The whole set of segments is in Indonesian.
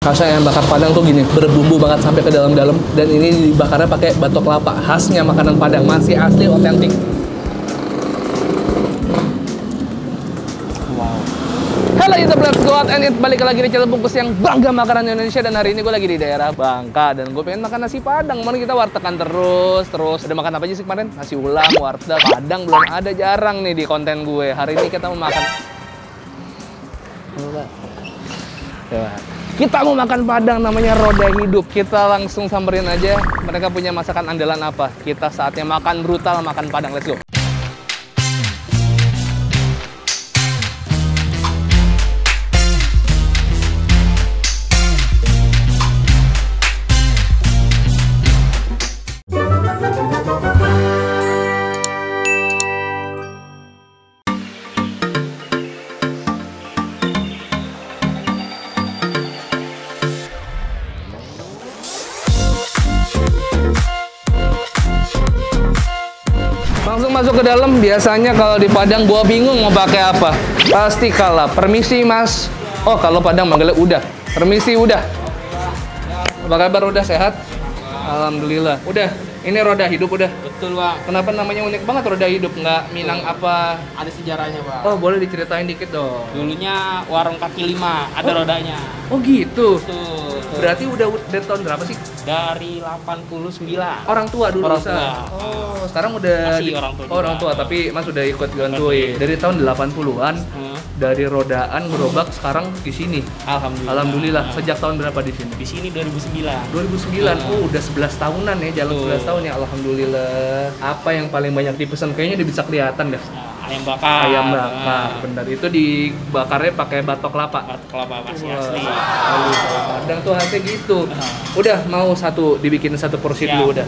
Khasnya ayam bakar Padang tuh gini, berbumbu banget sampai ke dalam-dalam. Dan ini dibakarnya pakai batok kelapa, khasnya makanan Padang, masih asli otentik. Halo YouTube, let's go out and eat. Balik lagi di channel bungkus yang bangga makanan Indonesia. Dan hari ini gue lagi di daerah Bangka dan gue pengen makan nasi Padang. Kemarin kita wartegan terus. Udah makan apa aja sih kemarin? Nasi ulam, warteg, Padang belum ada, jarang nih di konten gue. Hari ini kita mau makan. Kita mau makan Padang, namanya Roda Hidup. Kita langsung samperin aja. Mereka punya masakan andalan apa? Kita saatnya makan brutal, makan Padang. Let's go. Langsung masuk ke dalam. Biasanya kalau di Padang gua bingung mau pakai apa. Pasti kalah. Permisi Mas. Oh, kalau Padang manggilnya udah. Permisi udah. Apa kabar, udah sehat? Alhamdulillah. Udah. Ini Roda Hidup udah. Betul, Bang. Kenapa namanya unik banget Roda Hidup? Nggak Minang apa? Ada sejarahnya, Bang. Oh, boleh diceritain dikit dong. Dulunya warung kaki lima, ada rodanya. Oh gitu. Betul. Berarti udah dari tahun berapa sih? Dari 89. Orang tua dulu. Orang Sa. tua. Oh, sekarang udah Masih orang tua Oh, orang juga. tua, tapi Mas udah ikut gantui. Dari tahun 80-an. Dari rodaan gerobak sekarang di sini. Alhamdulillah. Alhamdulillah. Sejak tahun berapa di sini? Di sini 2009. 2009. Oh, udah 11 tahunan ya, jalan 11 tahun ya. Alhamdulillah. Apa yang paling banyak dipesan? Kayaknya udah bisa kelihatan dah. Ayam bakar. Ayam bakar. Benar. Itu dibakarnya pakai batok kelapa. Batok kelapa masih Wah, asli. Padang tuh hasilnya gitu. Udah mau dibikin satu porsi Siap. dulu udah.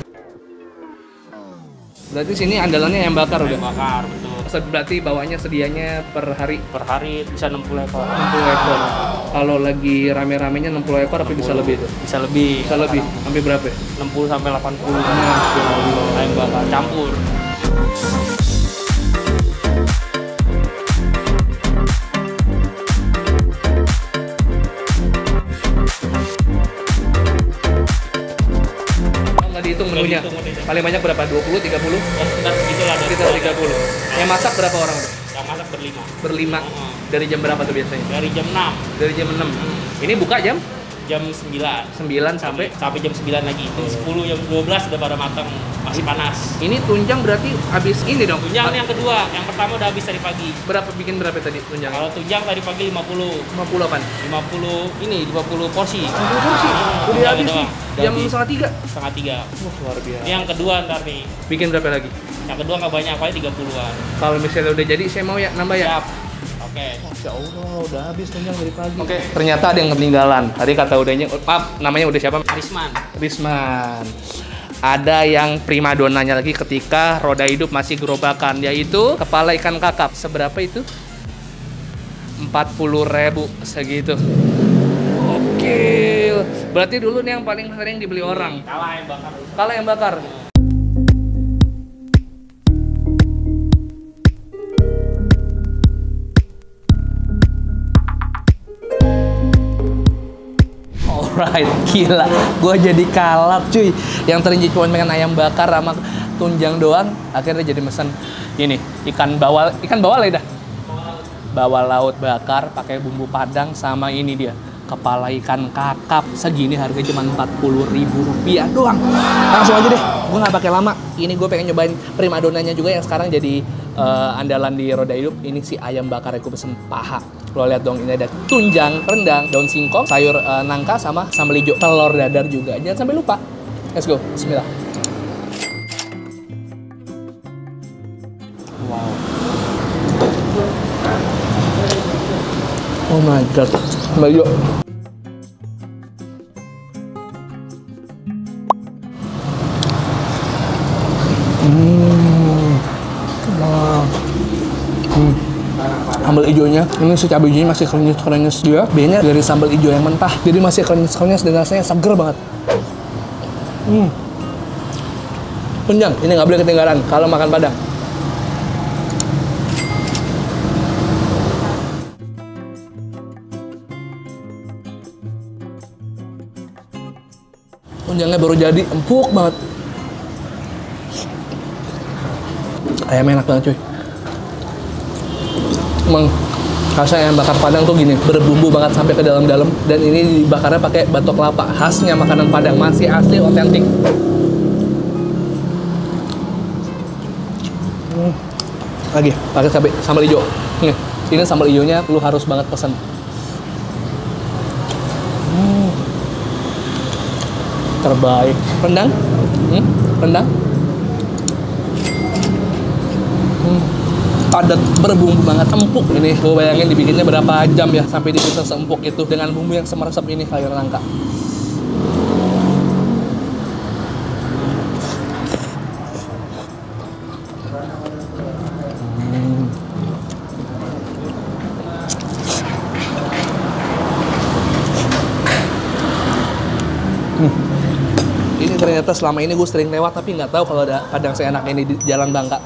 Berarti sini andalannya ayam bakar Ayam udah. bakar, betul. Berarti bawahnya sedianya per hari Per hari bisa 60 ekor. 60 ekor. Kalau lagi rame-ramenya 60 ekor tapi bisa lebih tuh. Bisa lebih. Bisa lebih. Sampai berapa ya? 60 sampai 80. Masya Allah. Ayam bakar campur. Nggak dihitung menunya. dihitung menunya. Paling banyak berapa? 20, 30? Ya sekitar segitulah. Sekitar 30. Yang masak berapa orang tuh? Yang masak berlima. Berlima. Dari jam berapa tuh biasanya? Dari jam 6. Dari jam 6. Ini buka jam Jam 9 9 sampai jam 9 lagi. Jam 10, jam 12 udah pada matang, masih panas. ini tunjang berarti habis ini dong. Tunjang yang kedua, yang pertama udah habis tadi pagi. Bikin berapa tadi tunjang? Kalau tunjang tadi pagi 50. 58. 50 ini 50 porsi. 50 porsi. Udah Tunjang habis doang. nih. Udah Jam habis. setengah 3. Setengah 3. Luar biasa. Ini yang kedua ntar nih. Bikin berapa lagi? Yang kedua nggak banyak, paling 30-an. Kalau misalnya udah jadi saya mau ya nambah ya. Siap. Oke. Masya Allah, udah habis tunjang dari pagi. Oke, ternyata ada yang ketinggalan. Tadi kata udahnya, maaf, namanya udah siapa? Arisman. Risman. Ada yang primadonanya lagi ketika Roda Hidup masih gerobakan, yaitu kepala ikan kakap. Seberapa itu? 40.000 segitu. Oke. Berarti dulu nih yang paling sering dibeli orang. Kalah yang bakar. Kalau yang bakar. Alright, gila. Gue jadi kalap cuy. Yang tadinya cuma pengen ayam bakar sama tunjang doang, akhirnya jadi mesen ini ikan bawal ya dah. Bawal laut bakar pakai bumbu Padang sama ini dia kepala ikan kakap. Segini harga cuma Rp40.000 doang. Langsung aja deh, gue nggak pakai lama. Ini gue pengen nyobain primadonanya juga yang sekarang jadi andalan di Roda Hidup. Ini si ayam bakar yang gue pesen paha. Lo lihat dong, ini ada tunjang, rendang, daun singkong, sayur nangka sama sambal hijau, telur dadar juga. Jangan sampai lupa. Let's go. Bismillah. Wow. Oh my god. Sambal hijau. Sambal hijaunya, ini si cabai hijaunya masih krenyes-krenyes dia. Bedanya dari sambal hijau yang mentah, jadi masih krenyes-krenyes dan rasanya seger banget. Tunjang, ini nggak boleh ketinggalan kalau makan Padang. Tunjangnya baru jadi, empuk banget. Ayamnya enak banget cuy. Emang khasnya ayam bakar Padang tuh gini, berbumbu banget sampai ke dalam-dalam. Dan ini dibakarnya pakai batok kelapa, khasnya makanan Padang, masih asli, otentik. Lagi, pakai sambal hijau. Nih, ini sambal hijaunya lu harus banget pesen. Terbaik. Rendang? Rendang? Padat, berbumbu banget, empuk. Ini gue bayangin dibikinnya berapa jam ya sampai dibikin seempuk itu dengan bumbu yang semeresap ini kayak nangka. Ini ternyata selama ini gue sering lewat tapi nggak tahu kalau ada Padang seenak ini di Jalan Bangka.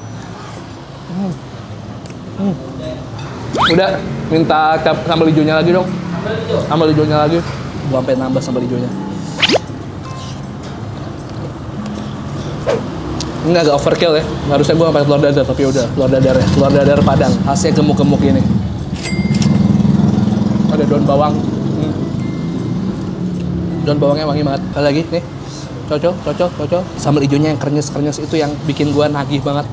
Udah, minta sambal hijaunya lagi dong. Sambal hijaunya lagi. Gua sampai nambah sambal hijaunya. Ini agak overkill ya. Harusnya gua pakai telur dadar tapi udah telur dadar ya. Telur dadar Padang. Khasnya gemuk-gemuk ini. Ada daun bawang. Daun bawangnya wangi banget. Ada lagi nih. Cocok. Sambal hijaunya yang krenyes itu yang bikin gua nagih banget.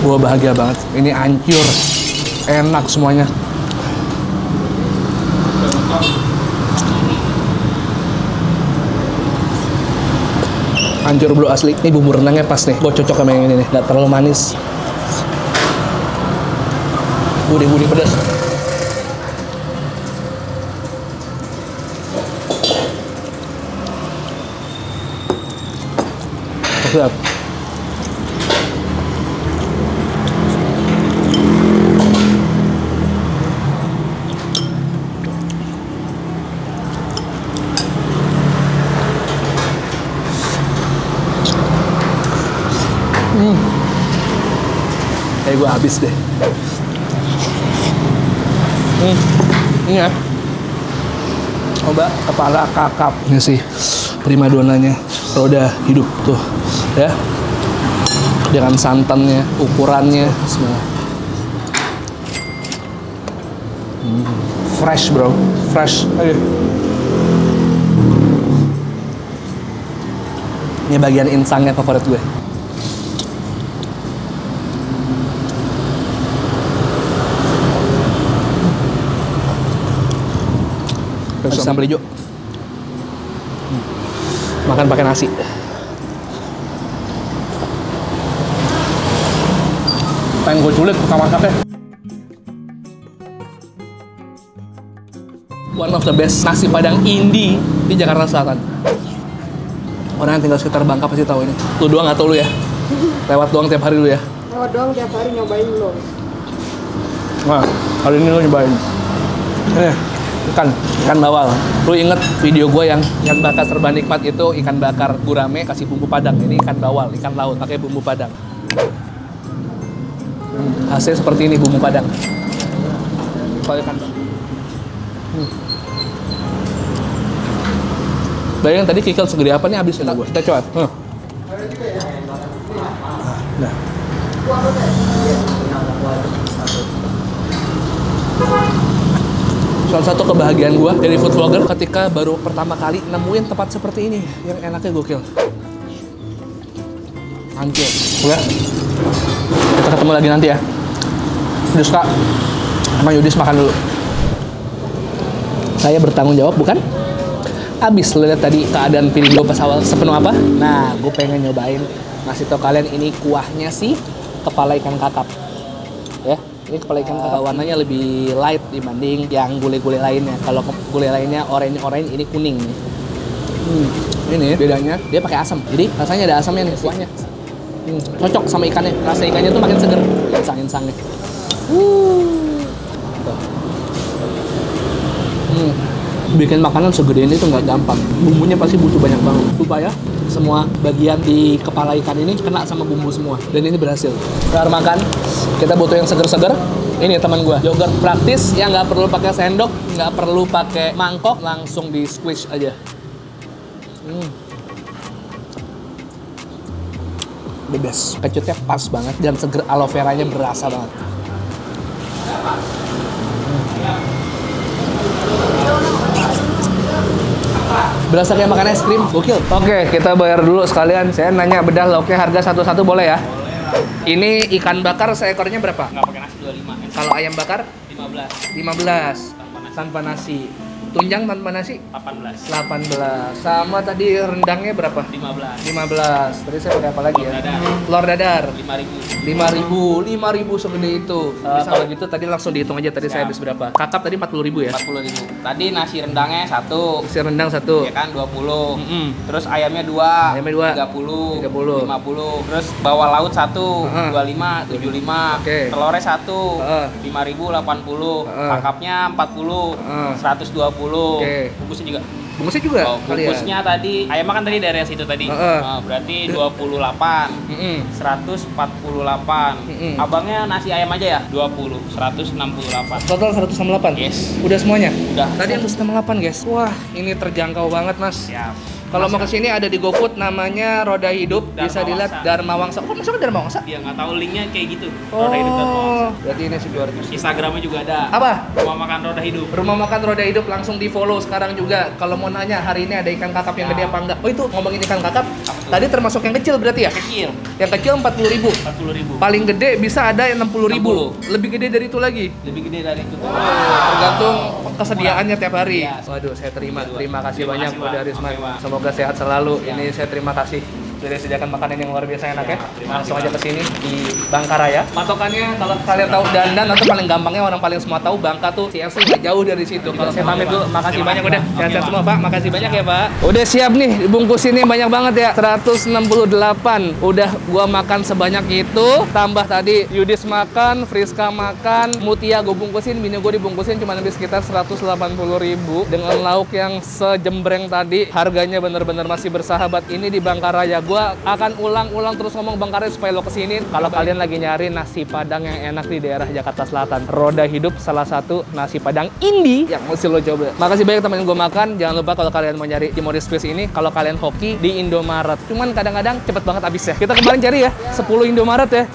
Gua bahagia banget. Ini hancur, enak semuanya. Hancur bro asli. Ini bumbu rendangnya pas nih. Gua cocok sama yang ini nih. Nggak terlalu manis. Gurih pedas. Siap. Kayak gue habis deh. Ini ya. Coba kepala kakap. Ini sih primadonanya. Kalau udah hidup tuh, ya. Dengan santannya, ukurannya, semua. Fresh bro, fresh. Ayo. Ini bagian insangnya favorit gue. Sambal hijau. Makan pakai nasi. Pengen gue culik tukang masaknya. One of the best nasi Padang indie di Jakarta Selatan. Orang yang tinggal sekitar Bangka pasti tahu ini. Lu doang atau lu ya? Lewat doang tiap hari lu ya? Lewat doang tiap hari nyobain lo. Nah, hari ini lu nyobain. Ikan bawal. Lu inget video gue yang ikan bakar serba nikmat itu ikan bakar gurame kasih bumbu Padang. Ini ikan bawal, ikan laut pakai bumbu Padang. Hasilnya seperti ini bumbu Padang. Ikan. Bayangin tadi kikil segede apa nih habis ini gue. Kita coba. Nah. Salah satu kebahagiaan gue dari food vlogger ketika baru pertama kali nemuin tempat seperti ini yang enaknya gokil. Hancur. Udah. Kita ketemu lagi nanti ya. Yudis Kak, sama Yudis makan dulu. Saya bertanggung jawab bukan? Abis lo lihat tadi keadaan piring gue pas awal sepenuh apa? Nah, gue pengen nyobain ngasih tau kalian ini kuahnya sih kepala ikan kakap. Ya. Ini kepala ikan kakak warnanya lebih light dibanding yang gulai-gulai lainnya. Kalau gulai lainnya orange, ini kuning. Ini bedanya dia pakai asam. Jadi rasanya ada asamnya nih kuahnya. Cocok sama ikannya. Rasa ikannya tuh makin seger. Insang-insangnya. Bikin makanan segede ini tuh nggak gampang. Bumbunya pasti butuh banyak banget supaya semua bagian di kepala ikan ini kena sama bumbu semua. Dan ini berhasil. Kelar makan, kita butuh yang seger-seger. Ini teman gua, yogurt praktis yang nggak perlu pakai sendok, nggak perlu pakai mangkok, langsung di squish aja. The best. Kecutnya pas banget dan seger, aloe veranya berasa banget. Berasa kayak makan es krim, gokil. Oke, kita bayar dulu sekalian. Saya nanya bedah lauknya harga satu-satu boleh ya? Ini ikan bakar seekornya berapa? Nggak pakai nasi 25. Kalau ayam bakar? 15. 15. Tanpa nasi. Tunjang tanpa nasi? 18. 18. Sama tadi rendangnya berapa? 15. 15. Tadi saya pakai apa lagi ya? Telur dadar. 5.000. 5.000 segede itu. Kalau gitu tadi langsung dihitung aja tadi saya habis berapa. Kakap tadi 40.000 ya? 40.000. Tadi nasi rendangnya 1. Nasi rendang 1. Ya kan 20. Terus ayamnya 2. Ayamnya 2. 30. 30. 50. Terus bawah laut 1. 25, 75. Oke. Telurnya 1. 5.000, 80. Kakapnya 40. 120. Oke. Bungkusnya juga. Bungkusnya juga? Oh, bungkusnya tadi, ayam kan tadi dari situ tadi. Berarti 28. 148. Abangnya nasi ayam aja ya? 20. 168. Total 168? Yes. Udah semuanya? Udah. Tadi 168 guys. Wah, ini terjangkau banget mas. Siap. Kalau mau kesini ada di GoFood namanya Roda Hidup, bisa dilihat Dharma Wangsa. Kok masuknya Dharma Wangsa? Dia nggak tahu linknya kayak gitu. Roda Hidup dan Wangsa. Berarti ini Sidoarjo. Instagramnya juga ada. Apa? Rumah makan Roda Hidup. Rumah makan Roda Hidup, langsung di follow sekarang juga. Kalau mau nanya hari ini ada ikan kakap yang gede apa enggak? Oh itu ngomongin ikan kakap. Tadi termasuk yang kecil berarti ya? Kecil. Yang kecil 40.000. 40.000. Paling gede bisa ada yang 60.000. Lebih gede dari itu lagi. Lebih gede dari itu. Tergantung kesediaannya tiap hari. Iya. Waduh, saya terima. Terima kasih Terima banyak kasih, udah Bang. Risman. Oke, Bang. Semoga sehat selalu. Ya. Ini saya terima kasih. Sudah disediakan makanan yang luar biasa enak ya. terima Langsung kasih, aja ke sini di Bangkaraya. Patokannya kalau kalian tahu Dandan atau paling gampangnya orang paling semua tahu Bangka tuh CFC nggak jauh dari situ. Kalau saya pamit dulu, makasih Terima banyak kasih, udah. Bang. Sehat-sehat Oke, semua Bang. Pak. Makasih banyak ya Pak. Udah siap nih, bungkus ini banyak banget ya. 168. Udah gua makan sebanyak itu. Tambah tadi Yudis makan, Friska makan, Mutia gue bungkusin, bini gue dibungkusin cuma habis sekitar 180.000 dengan lauk yang sejembreng tadi. Harganya bener-bener masih bersahabat. Ini di Bangkaraya. Gua akan ulang-ulang terus ngomong Bangkaraya supaya lo kesini. Kalau kalian lagi nyari nasi padang yang enak di daerah Jakarta Selatan, Roda Hidup salah satu nasi padang indie yang mesti lo coba. Makasih banyak temen gue makan. Jangan lupa kalau kalian mau nyari Cimory Squeeze ini, kalau kalian hoki di Indomaret. Cuman kadang-kadang cepet banget habis ya. Kita kemarin cari ya 10 Indomaret ya.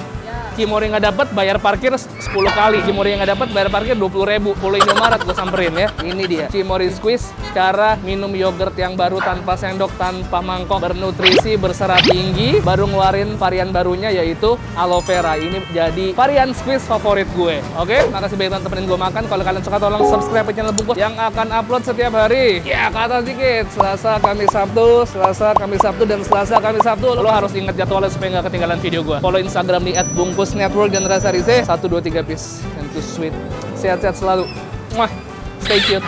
Cimory nggak dapat, bayar parkir 10 kali. Cimory nggak dapat, bayar parkir 20.000. 10 Indomaret gue samperin ya. Ini dia Cimory Squeeze, cara minum yogurt yang baru tanpa sendok, tanpa mangkok, bernutrisi, berserat tinggi. Baru ngeluarin varian barunya yaitu aloe vera. Ini jadi varian squeeze favorit gue. Oke, makasih banyak teman-teman gue makan. Kalau kalian suka tolong subscribe ke channel Bungkus yang akan upload setiap hari. Ya, kata dikit. Selasa, Kamis, Sabtu, Selasa, Kamis, Sabtu, dan Selasa, Kamis, Sabtu. Lo harus ingat jadwalnya supaya nggak ketinggalan video gue. Follow Instagram di @bungkus network dan Rasa Rize 1, 2, 3 piece and too sweet. Sehat-sehat selalu. Muah. Stay cute.